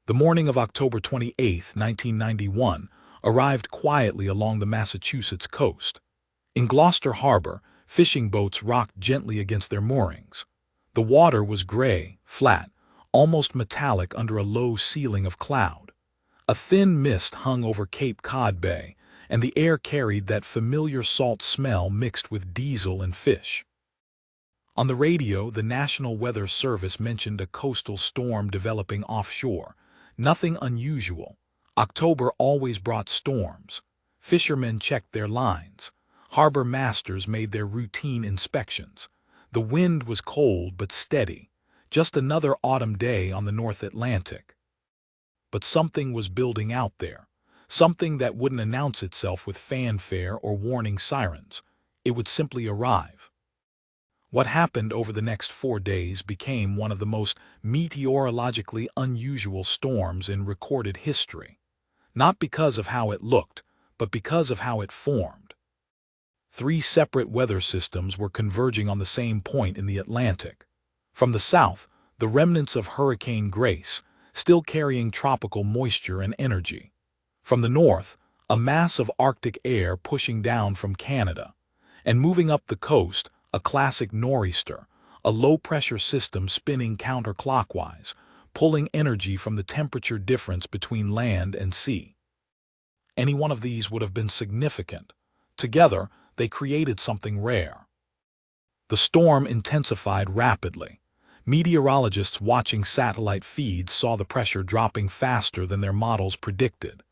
The morning of October 28, 1991, arrived quietly along the Massachusetts coast. In Gloucester Harbor, fishing boats rocked gently against their moorings. The water was gray, flat, almost metallic under a low ceiling of cloud. A thin mist hung over Cape Cod Bay, and the air carried that familiar salt smell mixed with diesel and fish. On the radio, the National Weather Service mentioned a coastal storm developing offshore. Nothing unusual. October always brought storms. Fishermen checked their lines. Harbor masters made their routine inspections. The wind was cold but steady, just another autumn day on the North Atlantic. But something was building out there, something that wouldn't announce itself with fanfare or warning sirens. It would simply arrive. What happened over the next 4 days became one of the most meteorologically unusual storms in recorded history, not because of how it looked, but because of how it formed. 3 separate weather systems were converging on the same point in the Atlantic. From the south, the remnants of Hurricane Grace, still carrying tropical moisture and energy. From the north, a mass of Arctic air pushing down from Canada. And moving up the coast, a classic nor'easter, a low-pressure system spinning counterclockwise, pulling energy from the temperature difference between land and sea. Any one of these would have been significant. Together, they created something rare. The storm intensified rapidly. Meteorologists watching satellite feeds saw the pressure dropping faster than their models predicted.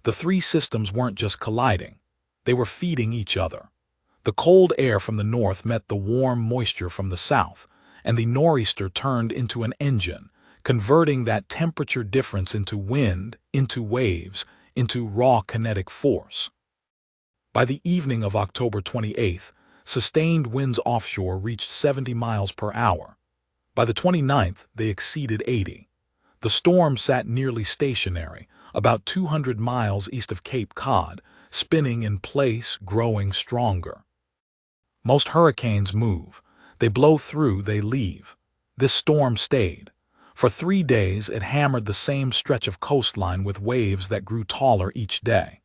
The 3 systems weren't just colliding. They were feeding each other. The cold air from the north met the warm moisture from the south, and the nor'easter turned into an engine, converting that temperature difference into wind, into waves, into raw kinetic force. By the evening of October 28th, sustained winds offshore reached 70 miles per hour. By the 29th, they exceeded 80. The storm sat nearly stationary, about 200 miles east of Cape Cod, spinning in place, growing stronger. Most hurricanes move. They blow through, they leave. This storm stayed. For 3 days, it hammered the same stretch of coastline with waves that grew taller each day.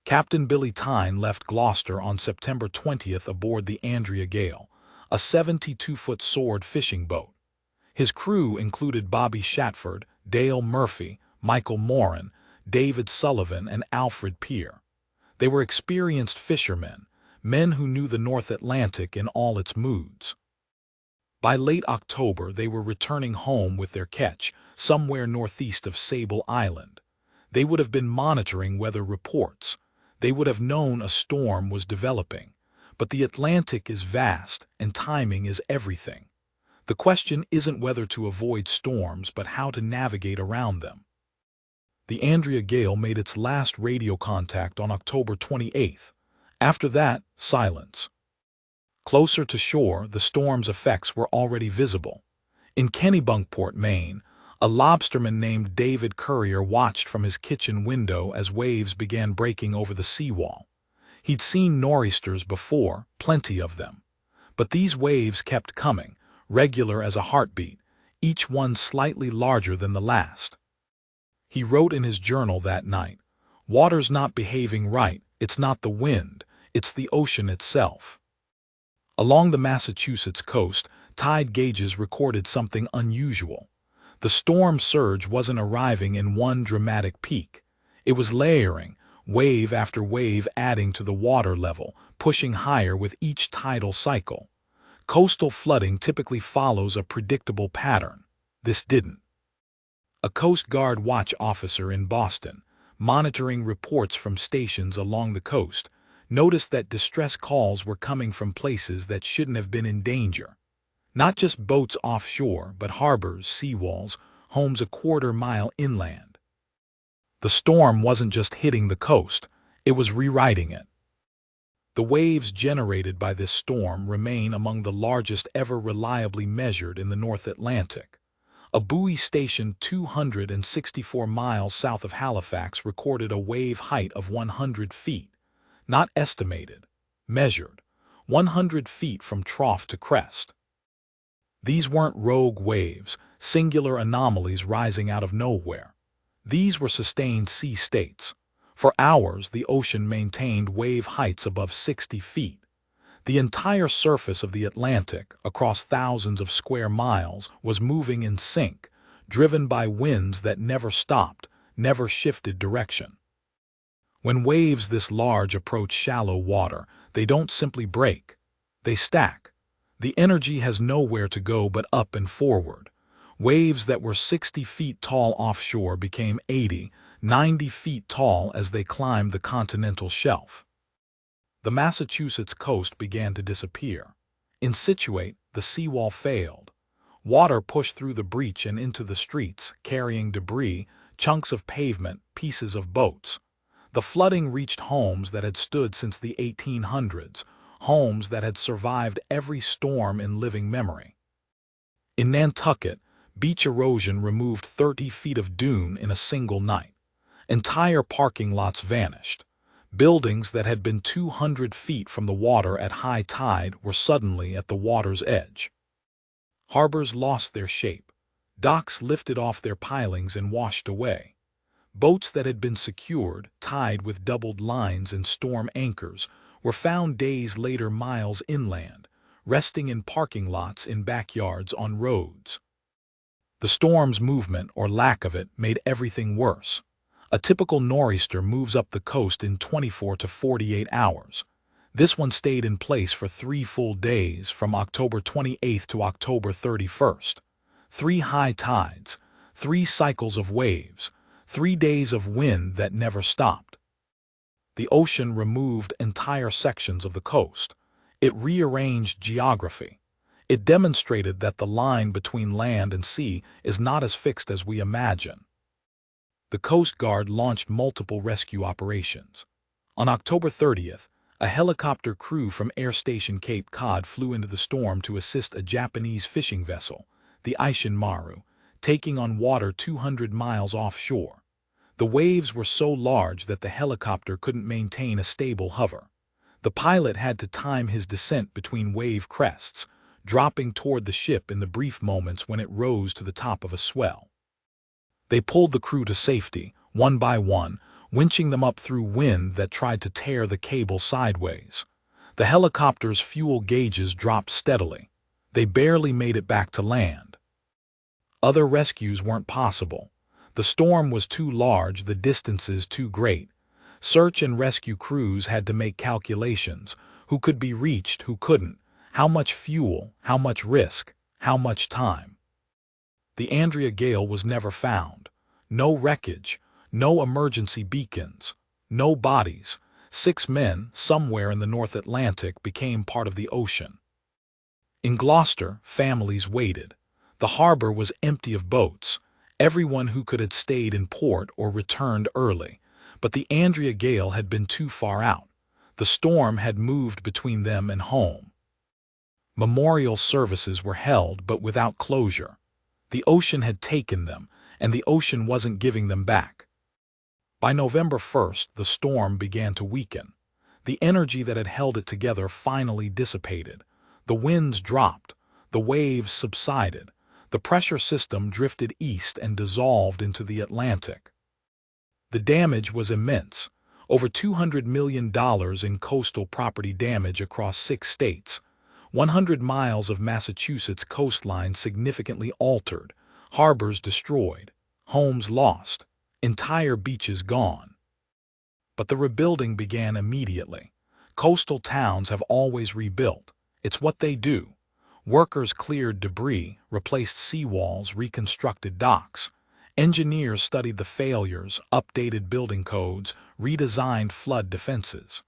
Captain Billy Tyne left Gloucester on September 20th aboard the Andrea Gale, a 72-foot sword fishing boat. His crew included Bobby Shatford, Dale Murphy, Michael Moran, David Sullivan, and Alfred Peer. They were experienced fishermen, men who knew the North Atlantic in all its moods. By late October, they were returning home with their catch, somewhere northeast of Sable Island. They would have been monitoring weather reports. They would have known a storm was developing. But the Atlantic is vast, and timing is everything. The question isn't whether to avoid storms, but how to navigate around them. The Andrea Gale made its last radio contact on October 28th. After that, silence. Closer to shore, the storm's effects were already visible. In Kennebunkport, Maine, a lobsterman named David Currier watched from his kitchen window as waves began breaking over the seawall. He'd seen nor'easters before, plenty of them. But these waves kept coming, regular as a heartbeat, each one slightly larger than the last. He wrote in his journal that night, "Water's not behaving right, it's not the wind, it's the ocean itself." Along the Massachusetts coast, tide gauges recorded something unusual. The storm surge wasn't arriving in one dramatic peak. It was layering, wave after wave adding to the water level, pushing higher with each tidal cycle. Coastal flooding typically follows a predictable pattern. This didn't. A Coast Guard watch officer in Boston, monitoring reports from stations along the coast, noticed that distress calls were coming from places that shouldn't have been in danger. Not just boats offshore, but harbors, seawalls, homes a quarter-mile inland. The storm wasn't just hitting the coast, it was rewriting it. The waves generated by this storm remain among the largest ever reliably measured in the North Atlantic. A buoy stationed 264 miles south of Halifax recorded a wave height of 100 feet. Not estimated, measured, 100 feet from trough to crest. These weren't rogue waves, singular anomalies rising out of nowhere. These were sustained sea states. For hours, the ocean maintained wave heights above 60 feet. The entire surface of the Atlantic, across thousands of square miles, was moving in sync, driven by winds that never stopped, never shifted direction. When waves this large approach shallow water, they don't simply break. They stack. The energy has nowhere to go but up and forward. Waves that were 60 feet tall offshore became 80, 90 feet tall as they climbed the continental shelf. The Massachusetts coast began to disappear. In Situate, the seawall failed. Water pushed through the breach and into the streets, carrying debris, chunks of pavement, pieces of boats. The flooding reached homes that had stood since the 1800s, homes that had survived every storm in living memory. In Nantucket, beach erosion removed 30 feet of dune in a single night. Entire parking lots vanished. Buildings that had been 200 feet from the water at high tide were suddenly at the water's edge. Harbors lost their shape. Docks lifted off their pilings and washed away. Boats that had been secured, tied with doubled lines and storm anchors, were found days later miles inland, resting in parking lots in backyards on roads. The storm's movement, or lack of it, made everything worse. A typical nor'easter moves up the coast in 24 to 48 hours. This one stayed in place for 3 full days, from October 28th to October 31st. 3 high tides, 3 cycles of waves, 3 days of wind that never stopped. The ocean removed entire sections of the coast. It rearranged geography. It demonstrated that the line between land and sea is not as fixed as we imagine. The Coast Guard launched multiple rescue operations. On October 30th, a helicopter crew from Air Station Cape Cod flew into the storm to assist a Japanese fishing vessel, the Isshin Maru, taking on water 200 miles offshore. The waves were so large that the helicopter couldn't maintain a stable hover. The pilot had to time his descent between wave crests, dropping toward the ship in the brief moments when it rose to the top of a swell. They pulled the crew to safety, one by one, winching them up through wind that tried to tear the cable sideways. The helicopter's fuel gauges dropped steadily. They barely made it back to land. Other rescues weren't possible. The storm was too large, the distances too great. Search and rescue crews had to make calculations. Who could be reached, who couldn't? How much fuel, how much risk, how much time? The Andrea Gale was never found. No wreckage, no emergency beacons, no bodies. 6 men, somewhere in the North Atlantic, became part of the ocean. In Gloucester, families waited. The harbor was empty of boats. Everyone who could had stayed in port or returned early. But the Andrea Gale had been too far out. The storm had moved between them and home. Memorial services were held, but without closure. The ocean had taken them, and the ocean wasn't giving them back. By November 1st, the storm began to weaken. The energy that had held it together finally dissipated. The winds dropped. The waves subsided. The pressure system drifted east and dissolved into the Atlantic. The damage was immense. Over $200 million in coastal property damage across 6 states. 100 miles of Massachusetts coastline significantly altered, harbors destroyed, homes lost, entire beaches gone. But the rebuilding began immediately. Coastal towns have always rebuilt. It's what they do. Workers cleared debris, replaced seawalls, reconstructed docks. Engineers studied the failures, updated building codes, redesigned flood defenses.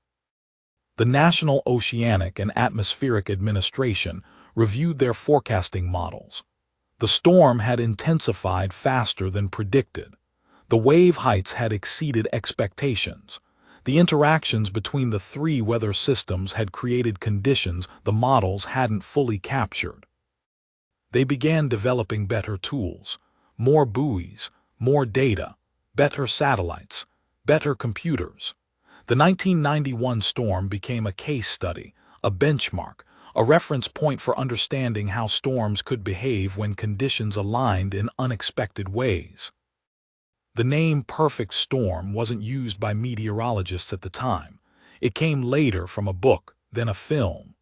The National Oceanic and Atmospheric Administration reviewed their forecasting models. The storm had intensified faster than predicted. The wave heights had exceeded expectations. The interactions between the 3 weather systems had created conditions the models hadn't fully captured. They began developing better tools, more buoys, more data, better satellites, better computers. The 1991 storm became a case study, a benchmark, a reference point for understanding how storms could behave when conditions aligned in unexpected ways. The name perfect storm wasn't used by meteorologists at the time. It came later from a book, then a film.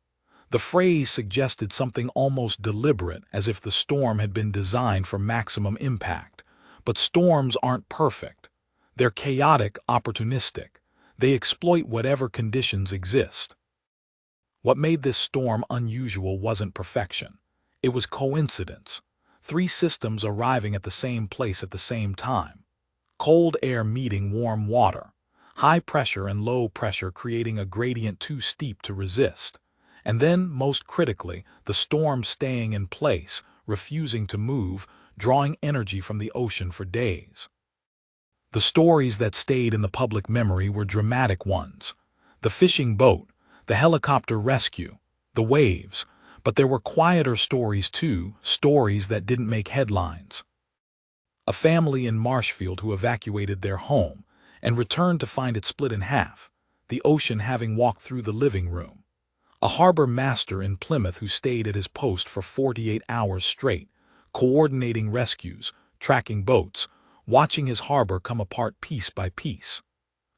The phrase suggested something almost deliberate, as if the storm had been designed for maximum impact. But storms aren't perfect. They're chaotic, opportunistic. They exploit whatever conditions exist. What made this storm unusual wasn't perfection. It was coincidence. Three systems arriving at the same place at the same time. Cold air meeting warm water. High pressure and low pressure creating a gradient too steep to resist. And then, most critically, the storm staying in place, refusing to move, drawing energy from the ocean for days. The stories that stayed in the public memory were dramatic ones. The fishing boat, the helicopter rescue, the waves. But there were quieter stories too, stories that didn't make headlines. A family in Marshfield who evacuated their home and returned to find it split in half, the ocean having walked through the living room. A harbor master in Plymouth who stayed at his post for 48 hours straight, coordinating rescues, tracking boats, watching his harbor come apart piece by piece.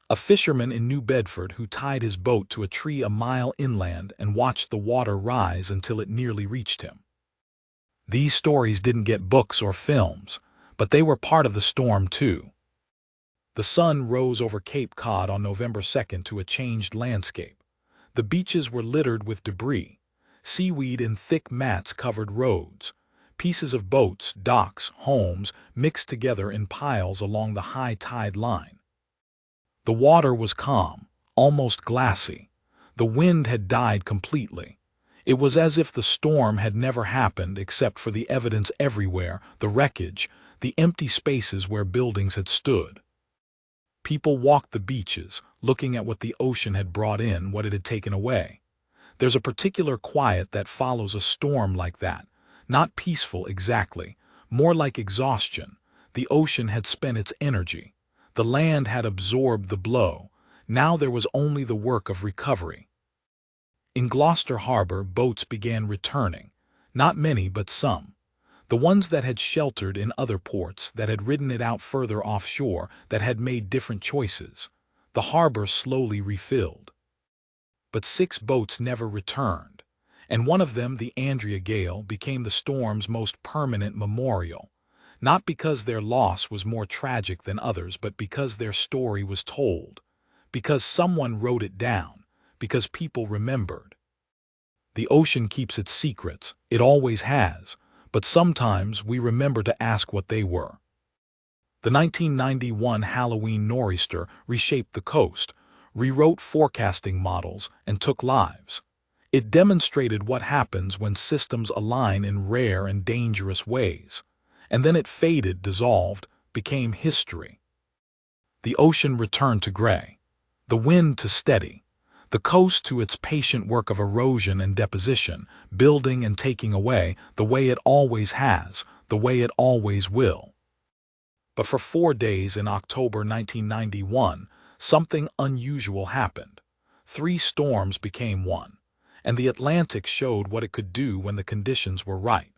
A fisherman in New Bedford who tied his boat to a tree a mile inland and watched the water rise until it nearly reached him. These stories didn't get books or films, but they were part of the storm too. The sun rose over Cape Cod on November 2nd to a changed landscape. The beaches were littered with debris. Seaweed in thick mats covered roads. Pieces of boats, docks, homes mixed together in piles along the high tide line. The water was calm, almost glassy. The wind had died completely. It was as if the storm had never happened except for the evidence everywhere, the wreckage, the empty spaces where buildings had stood. People walked the beaches, looking at what the ocean had brought in, what it had taken away. There's a particular quiet that follows a storm like that. Not peaceful exactly, more like exhaustion. The ocean had spent its energy. The land had absorbed the blow. Now there was only the work of recovery. In Gloucester Harbor, boats began returning. Not many, but some. The ones that had sheltered in other ports, that had ridden it out further offshore, that had made different choices. The harbor slowly refilled. But 6 boats never returned, and one of them, the Andrea Gale, became the storm's most permanent memorial. Not because their loss was more tragic than others, but because their story was told. Because someone wrote it down. Because people remembered. The ocean keeps its secrets. It always has. But sometimes we remember to ask what they were. The 1991 Halloween nor'easter reshaped the coast, rewrote forecasting models, and took lives. It demonstrated what happens when systems align in rare and dangerous ways. And then it faded, dissolved, became history. The ocean returned to gray, the wind to steady, the coast to its patient work of erosion and deposition, building and taking away, the way it always has, the way it always will. But for 4 days in October 1991, something unusual happened. 3 storms became one, and the Atlantic showed what it could do when the conditions were right.